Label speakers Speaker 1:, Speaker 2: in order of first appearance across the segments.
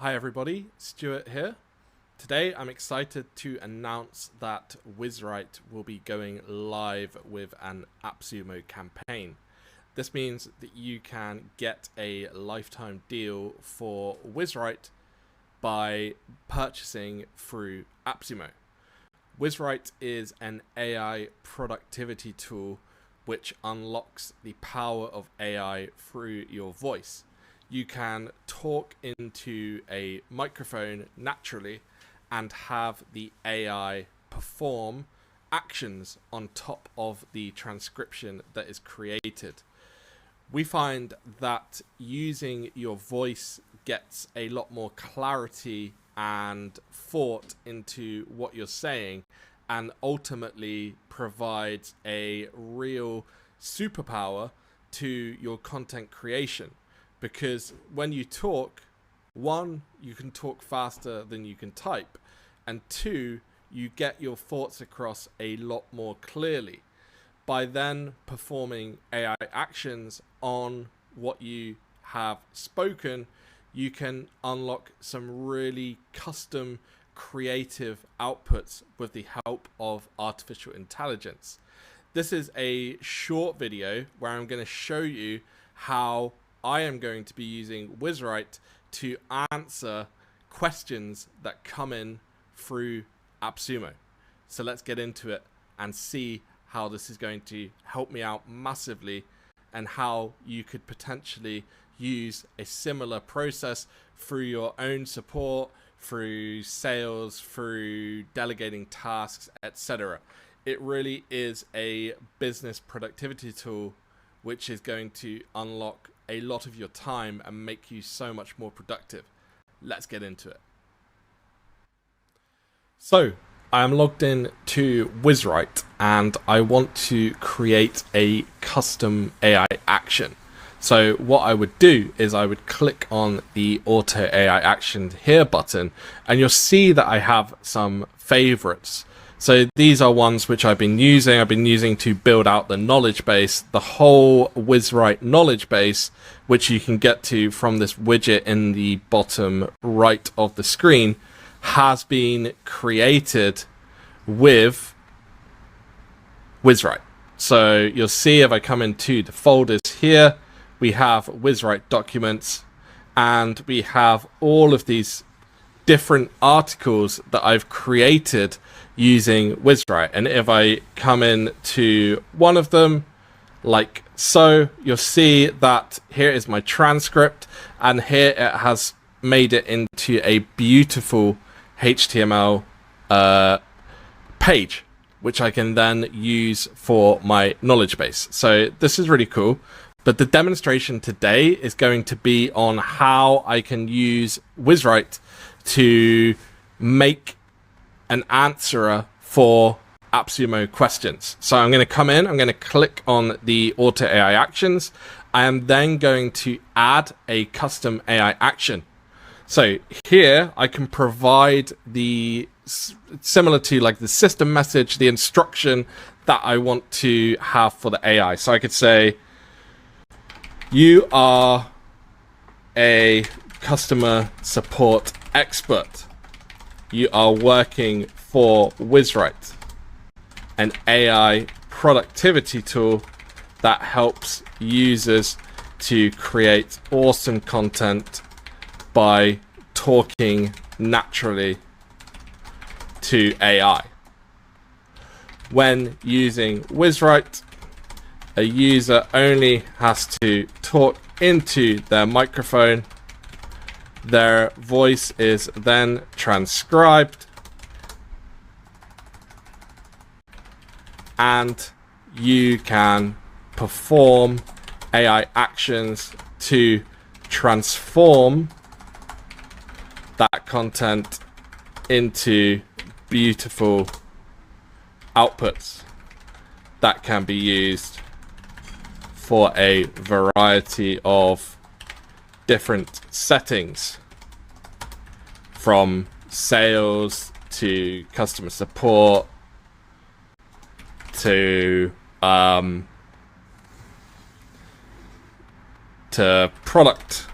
Speaker 1: Hi everybody, Stuart here. Today I'm excited to announce that Wiz Write will be going live with an AppSumo campaign. This means that you can get a lifetime deal for Wiz Write by purchasing through AppSumo. Wiz Write is an AI productivity tool which unlocks the power of AI through your voice. You can talk into a microphone naturally and have the AI perform actions on top of the transcription that is created. We find that using your voice gets a lot more clarity and thought into what you're saying, and ultimately provides a real superpower to your content creation. Because when you talk, one, you can talk faster than you can type, and two, you get your thoughts across a lot more clearly. By then performing AI actions on what you have spoken, you can unlock some really custom creative outputs with the help of artificial intelligence. This is a short video where I'm going to show you how I am going to be using Wiz Write to answer questions that come in through AppSumo. So let's get into it and see how this is going to help me out massively, and how you could potentially use a similar process through your own support, through sales, through delegating tasks, etc. It really is a business productivity tool which is going to unlock a lot of your time and make you so much more productive. Let's get into it. So I am logged in to Wiz Write and I want to create a custom AI action. So what I would do is I would click on the Auto AI Action Here button, and you'll see that I have some favorites. So these are ones which I've been using to build out the knowledge base. The whole Wiz Write knowledge base, which you can get to from this widget in the bottom right of the screen, has been created with Wiz Write. So you'll see if I come into the folders here, we have Wiz Write documents, and we have all of these different articles that I've created using Wiz Write. And if I come in to one of them, like so, you'll see that here is my transcript, and here it has made it into a beautiful HTML page, which I can then use for my knowledge base. So this is really cool. But the demonstration today is going to be on how I can use Wiz Write to make an answerer for AppSumo questions. So I'm going to come in, I'm going to click on the Auto AI Actions. I am then going to add a custom AI action. So here I can provide the, similar to like the system message, the instruction that I want to have for the AI. So I could say, you are a customer support expert. You are working for Wiz Write, an AI productivity tool that helps users to create awesome content by talking naturally to AI. When using Wiz Write, a user only has to talk into their microphone. Their voice is then transcribed, and you can perform AI actions to transform that content into beautiful outputs that can be used for a variety of different settings, from sales to customer support to product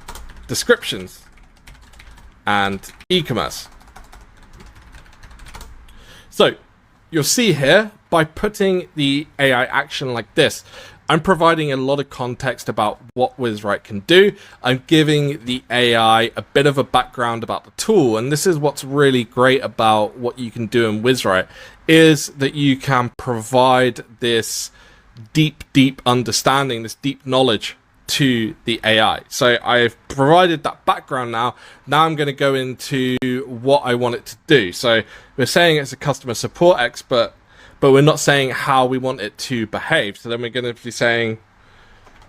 Speaker 1: descriptions and e-commerce. So you'll see here, by putting the AI action like this, I'm providing a lot of context about what Wiz Write can do. I'm giving the AI a bit of a background about the tool. And this is what's really great about what you can do in Wiz Write, is that you can provide this deep understanding, this deep knowledge to the AI. So I've provided that background now. Now I'm going to go into what I want it to do. So we're saying it's a customer support expert, but we're not saying how we want it to behave. So then we're going to be saying,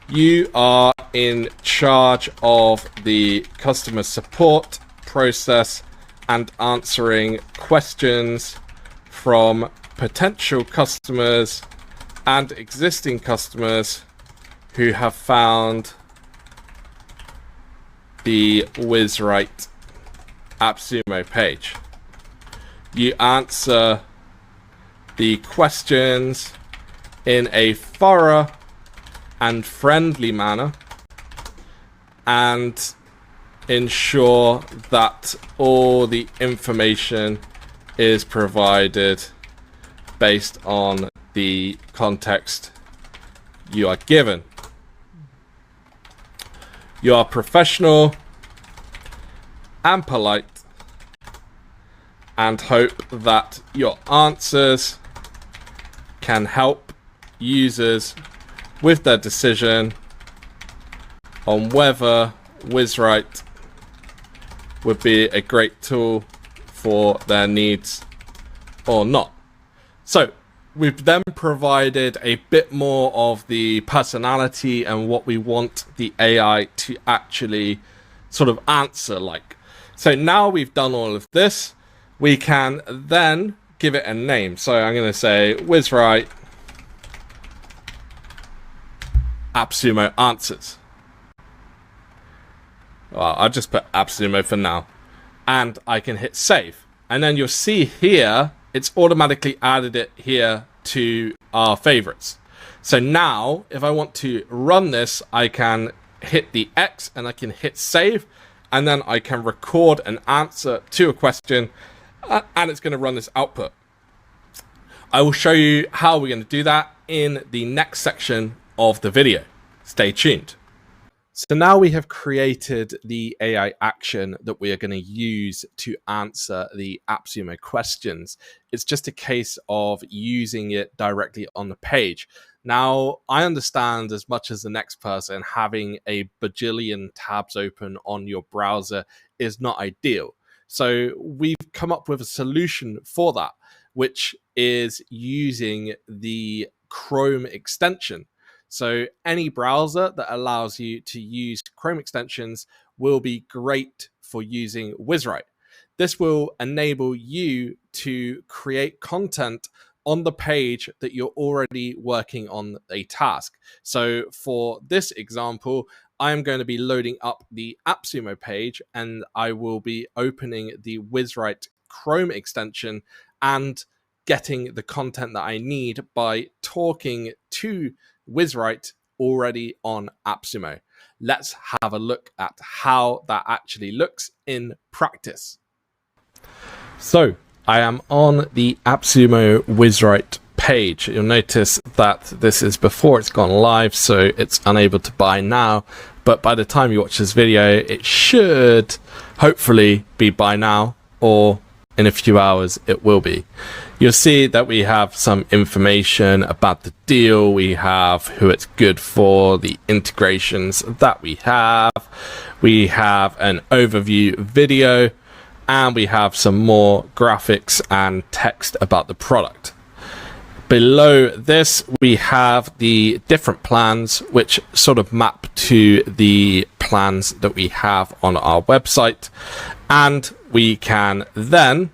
Speaker 1: you are in charge of the customer support process and answering questions from potential customers and existing customers who have found the Wiz Write AppSumo page. You answer the questions in a thorough and friendly manner and ensure that all the information is provided based on the context you are given. You are professional and polite and hope that your answers can help users with their decision on whether Wiz Write would be a great tool for their needs or not. So we've then provided a bit more of the personality and what we want the AI to actually sort of answer like. So now we've done all of this, we can then give it a name. So I'm going to say Wiz Write AppSumo answers. Well, I'll just put AppSumo for now. And I can hit save. And then you'll see here, it's automatically added it here to our favorites. So now, if I want to run this, I can hit the X and I can hit save. And then I can record an answer to a question. And it's going to run this output. I will show you how we're going to do that in the next section of the video. Stay tuned. So now we have created the AI action that we are going to use to answer the AppSumo questions. It's just a case of using it directly on the page. Now, I understand as much as the next person, having a bajillion tabs open on your browser is not ideal. So we've come up with a solution for that, which is using the Chrome extension. So any browser that allows you to use Chrome extensions will be great for using Wiz Write. This will enable you to create content on the page that you're already working on a task. So for this example, I'm going to be loading up the AppSumo page and I will be opening the Wiz Write Chrome extension and getting the content that I need by talking to Wiz Write already on AppSumo. Let's have a look at how that actually looks in practice. So I am on the AppSumo Wiz Write page. You'll notice that this is before it's gone live, so it's unable to buy now. But by the time you watch this video, it should hopefully be buy now, or in a few hours it will be. You'll see that we have some information about the deal. We have who it's good for, the integrations that we have. We have an overview video, and we have some more graphics and text about the product. Below this, we have the different plans, which sort of map to the plans that we have on our website. And we can then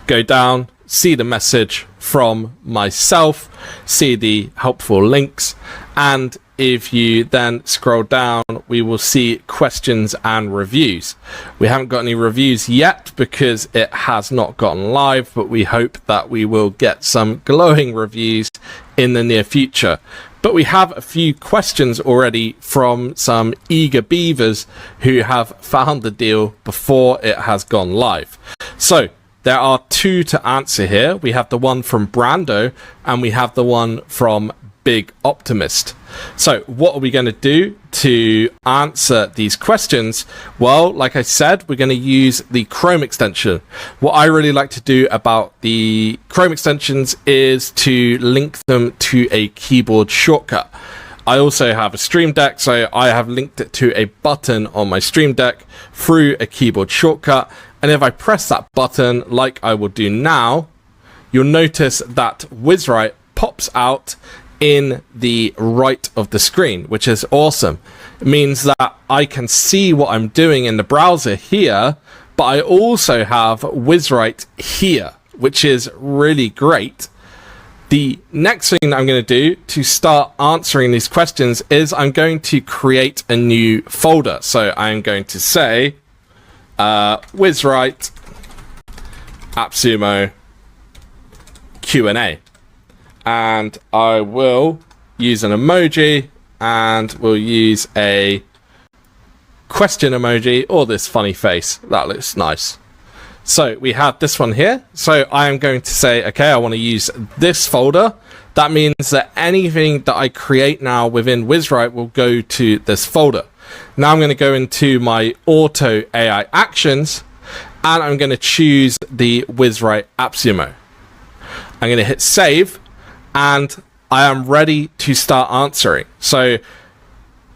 Speaker 1: go down, see the message from myself, see the helpful links, and if you then scroll down, we will see questions and reviews. We haven't got any reviews yet because it has not gotten live, but we hope that we will get some glowing reviews in the near future. but we have a few questions already from some eager beavers who have found the deal before it has gone live. So there are two to answer here. We have the one from Brando and we have the one from Big Optimist. So what are we going to do to answer these questions? Well, like I said, we're going to use the Chrome extension. What I really like to do about the Chrome extensions is to link them to a keyboard shortcut. I also have a Stream Deck, so I have linked it to a button on my Stream Deck through a keyboard shortcut. And if I press that button like I will do now, you'll notice that Wiz Write pops out in the right of the screen, which is awesome. It means that I can see what I'm doing in the browser here, but I also have Wiz Write here, which is really great. The next thing that I'm going to do to start answering these questions is I'm going to create a new folder. So I'm going to say Wiz Write AppSumo Q&A. And I will use an emoji and we'll use a question emoji or this funny face. That looks nice. So we have this one here. So I am going to say, okay, I want to use this folder. That means that anything that I create now within Wiz Write will go to this folder. Now I'm going to go into my auto AI actions and I'm going to choose the Wiz Write AppSumo. I'm going to hit save. And I am ready to start answering. So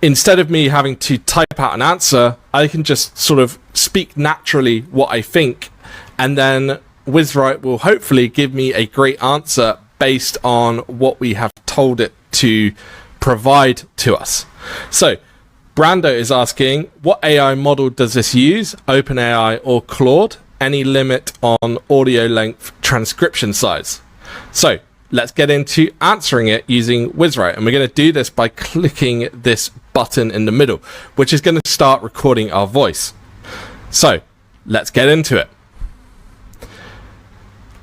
Speaker 1: instead of me having to type out an answer, I can just sort of speak naturally what I think. And then Wiz Write will hopefully give me a great answer based on what we have told it to provide to us. So Brando is asking, what AI model does this use? OpenAI or Claude? Any limit on audio length transcription size? So let's get into answering it using Wiz Write. And we're going to do this by clicking this button in the middle, which is going to start recording our voice. So let's get into it.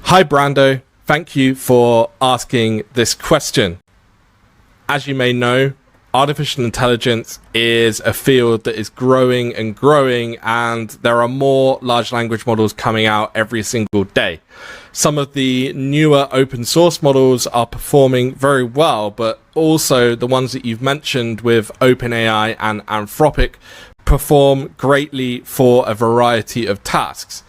Speaker 1: Hi, Brando. Thank you for asking this question. As you may know, artificial intelligence is a field that is growing and growing, and there are more large language models coming out every single day. Some of the newer open source models are performing very well, but also the ones that you've mentioned with OpenAI and Anthropic perform greatly for a variety of tasks.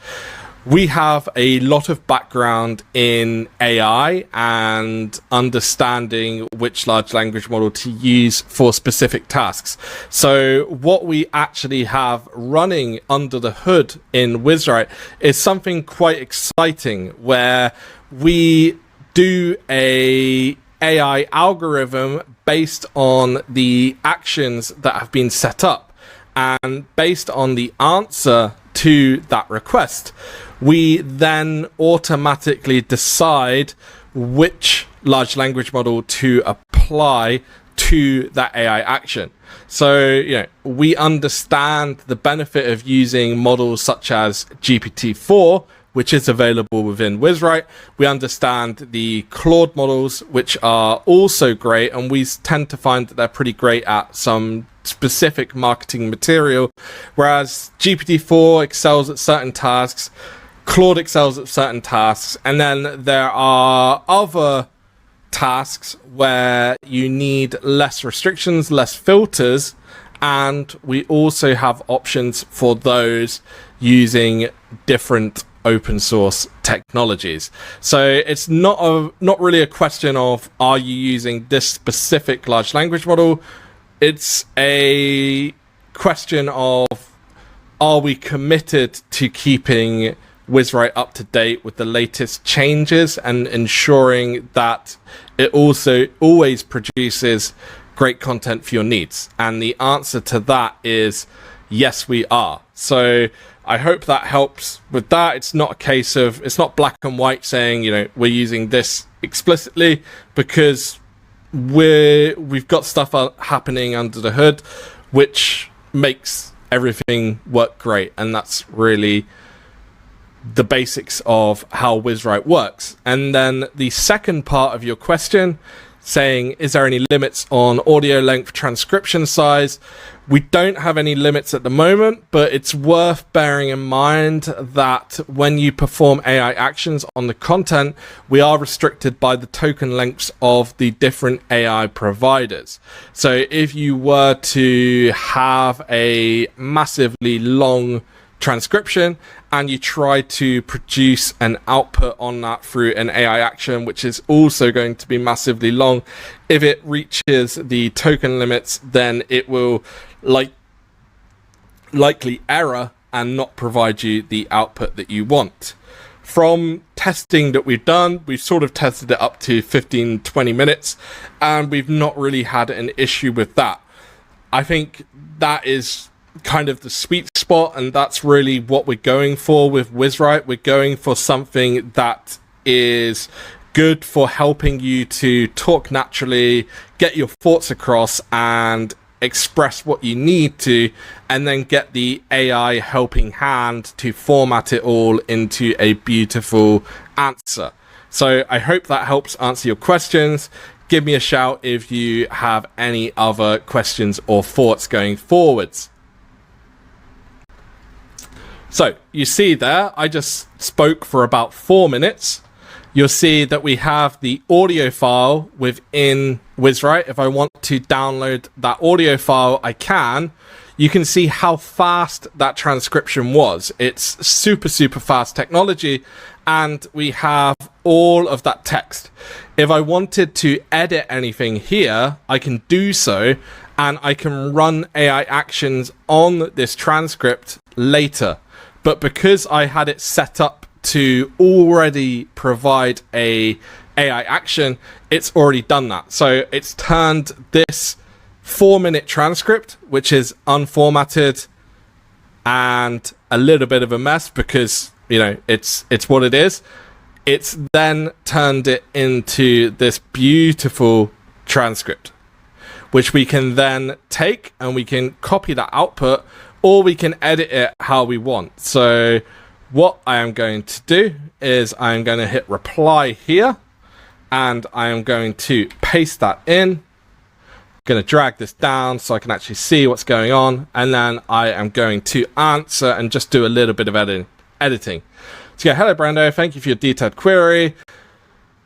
Speaker 1: We have a lot of background in AI and understanding which large language model to use for specific tasks. So what we actually have running under the hood in Wiz Write is something quite exciting, where we do a AI algorithm based on the actions that have been set up, and based on the answer to that request, we then automatically decide which large language model to apply to that AI action. So, we understand the benefit of using models such as GPT-4, which is available within Wiz Write. We understand the Claude models, which are also great, and we tend to find that they're pretty great at some specific marketing material, whereas GPT-4 excels at certain tasks, Claude excels at certain tasks, and then there are other tasks where you need less restrictions, less filters, and we also have options for those using different open source technologies. So it's not really a question of are you using this specific large language model. It's a question of, are we committed to keeping Wiz Write up to date with the latest changes and ensuring that it also always produces great content for your needs? And the answer to that is yes, we are. So I hope that helps with that. It's not a case of, it's not black and white saying, we're using this explicitly, because we've got stuff happening under the hood which makes everything work great, and that's really the basics of how Wiz Write works. And then the second part of your question saying, is there any limits on audio length, transcription size? We don't have any limits at the moment, but it's worth bearing in mind that when you perform AI actions on the content, we are restricted by the token lengths of the different AI providers. So if you were to have a massively long transcription and you try to produce an output on that through an AI action, which is also going to be massively long, if it reaches the token limits, then it will likely error and not provide you the output that you want. From testing that we've done, we've sort of tested it up to 15-20 minutes, and we've not really had an issue with that. I think that is kind of the sweet spot, and that's really what we're going for with Wiz Write. We're going for something that is good for helping you to talk naturally, get your thoughts across, and express what you need to, and then get the AI helping hand to format it all into a beautiful answer. So I hope that helps answer your questions. Give me a shout if you have any other questions or thoughts going forwards. So you see there, I just spoke for about 4 minutes. You'll see that we have the audio file within Wiz Write. If I want to download that audio file, I can. You can see how fast that transcription was. It's super, super fast technology, and we have all of that text. If I wanted to edit anything here, I can do so, and I can run AI actions on this transcript later. But because I had it set up to already provide a AI action, it's already done that. So it's turned this 4-minute transcript, which is unformatted and a little bit of a mess because, you know, it's what it is. It's then turned it into this beautiful transcript, which we can then take and we can copy that output, or we can edit it how we want. So what I am going to do is I'm going to hit reply here, and I am going to paste that in. I'm going to drag this down so I can actually see what's going on, and then I am going to answer and just do a little bit of editing. So yeah, hello Brando, thank you for your detailed query.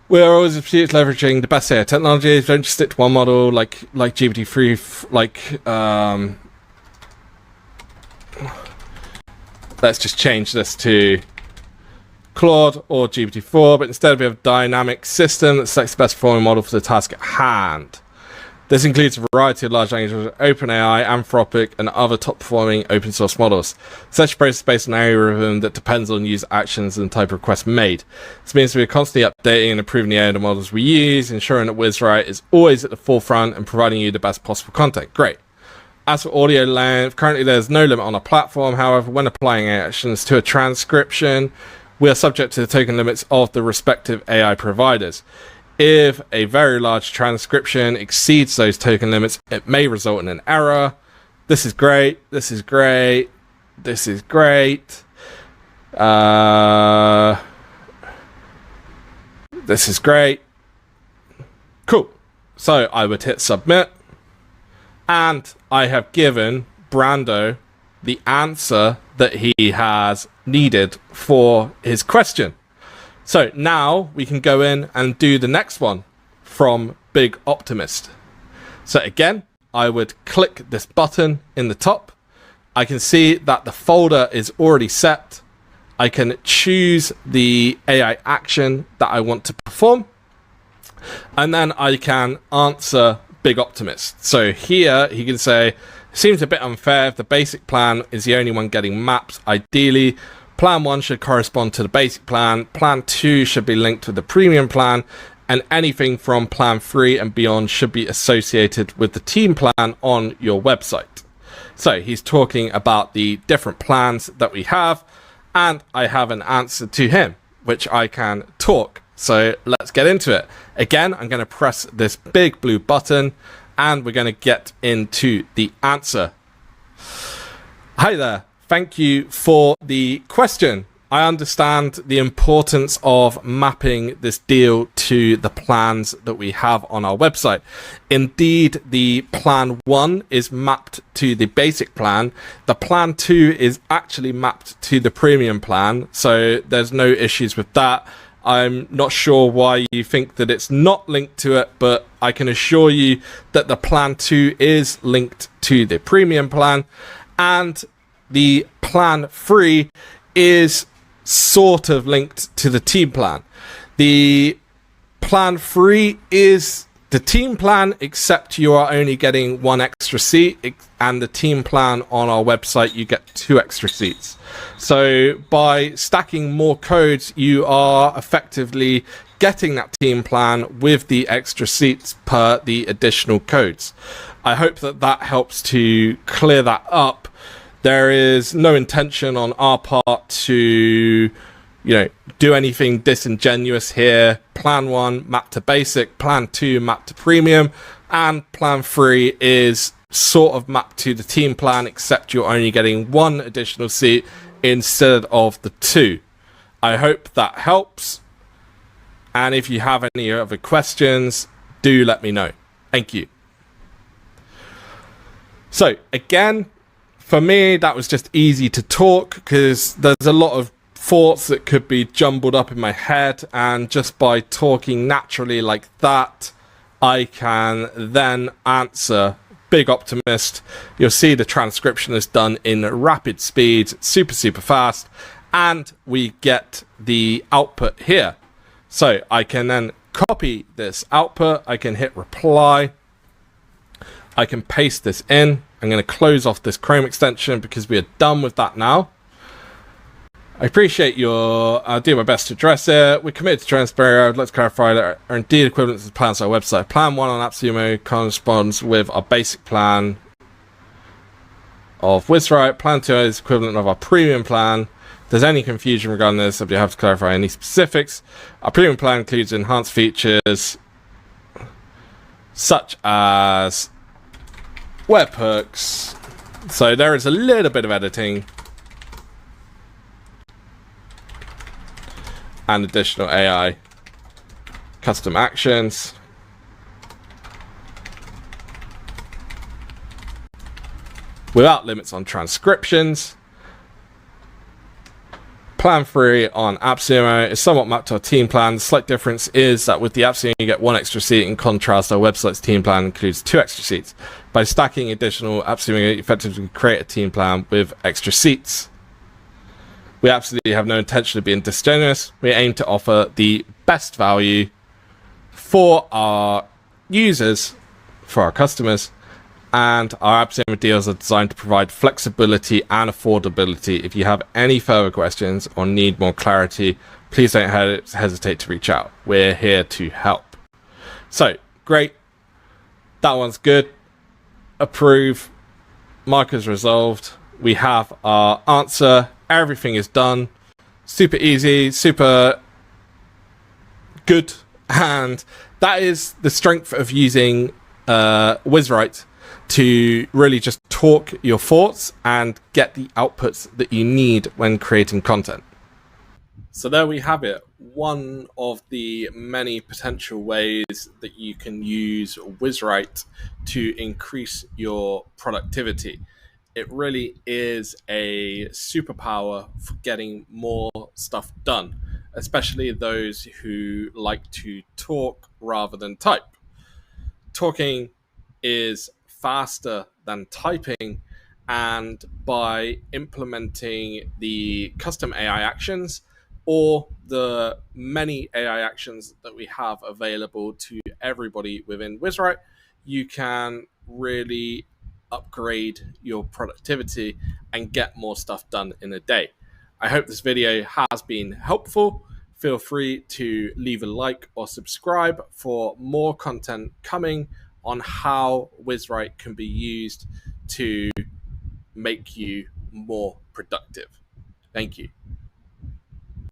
Speaker 1: We're always leveraging the best AI technologies. Don't just stick to one model like GPT-3, let's just change this to Claude or GPT-4, but instead we have a dynamic system that selects the best performing model for the task at hand. This includes a variety of large language models, OpenAI, Anthropic, and other top-performing open source models. Such a process is based on an algorithm that depends on user actions and type of request made. This means we're constantly updating and improving the AI models we use, ensuring that Wiz Write is always at the forefront and providing you the best possible content. Great. As for audio length, currently there's no limit on our platform. However, when applying actions to a transcription, we are subject to the token limits of the respective AI providers. If a very large transcription exceeds those token limits, it may result in an error. This is great. This is great. This is great. This is great. Cool. So I would hit submit. And I have given Brando the answer that he has needed for his question. So now we can go in and do the next one from Big Optimist. So again, I would click this button in the top. I can see that the folder is already set. I can choose the AI action that I want to perform. And then I can answer Big Optimist. So here he can say, seems a bit unfair if the basic plan is the only one getting mapped. Ideally, plan 1 should correspond to the basic plan. Plan 2 should be linked with the premium plan. And anything from plan 3 and beyond should be associated with the team plan on your website. So he's talking about the different plans that we have. And I have an answer to him, which I can talk. So let's get into it. Again, I'm going to press this big blue button and we're going to get into the answer. Hi there. Thank you for the question. I understand the importance of mapping this deal to the plans that we have on our website. Indeed, the plan 1 is mapped to the basic plan. The plan 2 is actually mapped to the premium plan, so there's no issues with that. I'm not sure why you think that it's not linked to it, but I can assure you that the plan 2 is linked to the premium plan, and the plan 3 is sort of linked to the team plan. The plan 3 is the team plan, except you are only getting 1 extra seat, and the team plan on our website, you get 2 extra seats. So by stacking more codes, you are effectively getting that team plan with the extra seats per the additional codes. I hope that that helps to clear that up. There is no intention on our part to, do anything disingenuous here. Plan 1 mapped to basic, plan 2 mapped to premium, and plan 3 is sort of mapped to the team plan, except you're only getting 1 additional seat instead of the 2. I hope that helps. And if you have any other questions, do let me know. Thank you. So again, for me, that was just easy to talk because there's a lot of thoughts that could be jumbled up in my head, and just by talking naturally like that, I can then answer. Big optimist. You'll see the transcription is done in rapid speed, super fast, and we get the output here. So I can then copy this output, I can hit reply, I can paste this in. I'm going to close off this Chrome extension because we are done with that now. I appreciate I'll do my best to address it. We're committed to transparency. I'd like to clarify that are indeed equivalent to the plans on our website. Plan 1 on AppSumo corresponds with our basic plan of Wiz Write. Plan 2 is equivalent of our premium plan. If there's any confusion regarding this, I do have to clarify any specifics. Our premium plan includes enhanced features such as webhooks. So there is a little bit of editing and additional AI custom actions. Without limits on transcriptions. Plan 3 on AppSumo is somewhat mapped to our team plan. The slight difference is that with the AppSumo you get 1 extra seat. In contrast, our website's team plan includes 2 extra seats. By stacking additional AppSumo, you effectively create a team plan with extra seats. We absolutely have no intention of being disingenuous. We aim to offer the best value for our users, for our customers, and our AppSumo deals are designed to provide flexibility and affordability. If you have any further questions or need more clarity, please don't hesitate to reach out. We're here to help. So, great. That one's good. Approve. Mark is resolved. We have our answer. Everything is done. Super easy, super good. And that is the strength of using Wiz Write to really just talk your thoughts and get the outputs that you need when creating content. So there we have it. One of the many potential ways that you can use Wiz Write to increase your productivity. It really is a superpower for getting more stuff done, especially those who like to talk rather than type. Talking is faster than typing, and by implementing the custom AI actions or the many AI actions that we have available to everybody within Wiz Write, you can really upgrade your productivity and get more stuff done in a day. I hope this video has been helpful. Feel free to leave a like or subscribe for more content coming on how Wiz Write can be used to make you more productive. Thank you.